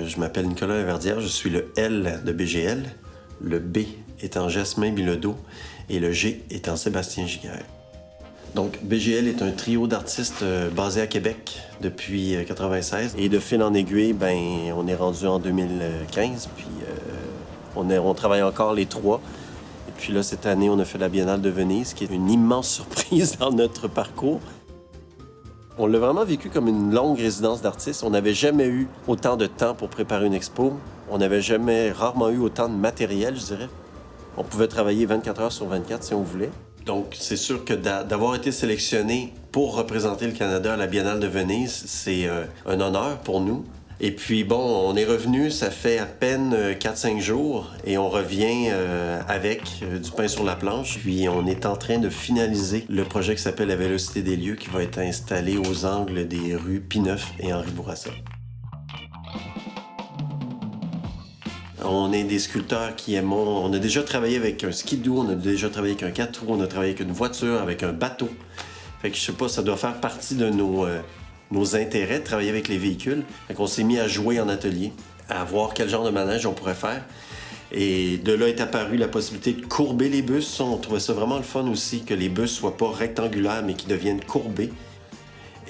Je m'appelle Nicolas Laverdière, je suis le L de BGL, le B étant Jasmin Bilodeau et le G étant Sébastien Giguère. Donc, BGL est un trio d'artistes basé à Québec depuis 1996. Et de fil en aiguille, on est rendu en 2015, puis on travaille encore les trois. Et puis là, cette année, on a fait la Biennale de Venise, qui est une immense surprise dans notre parcours. On l'a vraiment vécu comme une longue résidence d'artistes. On n'avait jamais eu autant de temps pour préparer une expo. On n'avait rarement eu autant de matériel, je dirais. On pouvait travailler 24 heures sur 24 si on voulait. Donc, c'est sûr que d'avoir été sélectionné pour représenter le Canada à la Biennale de Venise, c'est un honneur pour nous. Et puis, on est revenu, ça fait à peine 4-5 jours, et on revient avec du pain sur la planche. Puis, on est en train de finaliser le projet qui s'appelle La Vélocité des lieux, qui va être installé aux angles des rues Pie-IX et Henri Bourassa. On est des sculpteurs qui aiment... On a déjà travaillé avec un skidoo, on a déjà travaillé avec un 4 roues, on a travaillé avec une voiture, avec un bateau. Fait que je sais pas, ça doit faire partie de nos intérêts de travailler avec les véhicules. Fait qu'on s'est mis à jouer en atelier, à voir quel genre de manège on pourrait faire. Et de là est apparue la possibilité de courber les bus. On trouvait ça vraiment le fun aussi, que les bus soient pas rectangulaires, mais qu'ils deviennent courbés.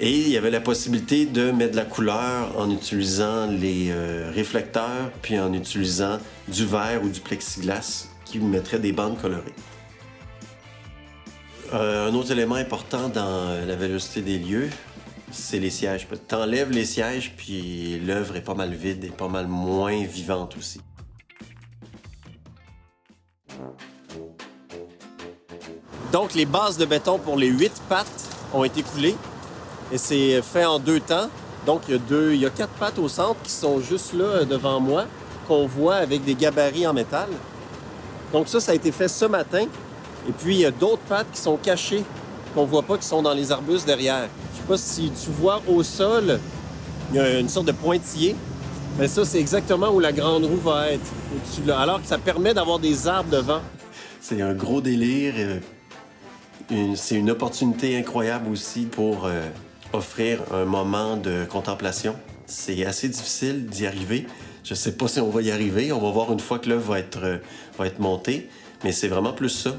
Et il y avait la possibilité de mettre de la couleur en utilisant les réflecteurs, puis en utilisant du verre ou du plexiglas qui mettrait des bandes colorées. Un autre élément important dans la vélocité des lieux, c'est les sièges. T'enlèves les sièges, puis l'œuvre est pas mal vide et pas mal moins vivante aussi. Donc, les bases de béton pour les 8 pattes ont été coulées. Et c'est fait en 2 temps. Donc, il y a 4 pattes au centre qui sont juste là devant moi, qu'on voit avec des gabarits en métal. Donc ça a été fait ce matin. Et puis, il y a d'autres pattes qui sont cachées, qu'on voit pas, qui sont dans les arbustes derrière. Je sais pas si tu vois au sol, il y a une sorte de pointillé. Mais ça, c'est exactement où la grande roue va être, au-dessus de là. Alors que ça permet d'avoir des arbres devant. C'est un gros délire. C'est une opportunité incroyable aussi pour... offrir un moment de contemplation. C'est assez difficile d'y arriver. Je sais pas si on va y arriver. On va voir une fois que l'œuvre va être montée. Mais c'est vraiment plus ça,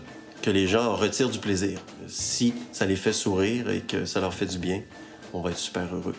que les gens en retirent du plaisir. Si ça les fait sourire et que ça leur fait du bien, on va être super heureux.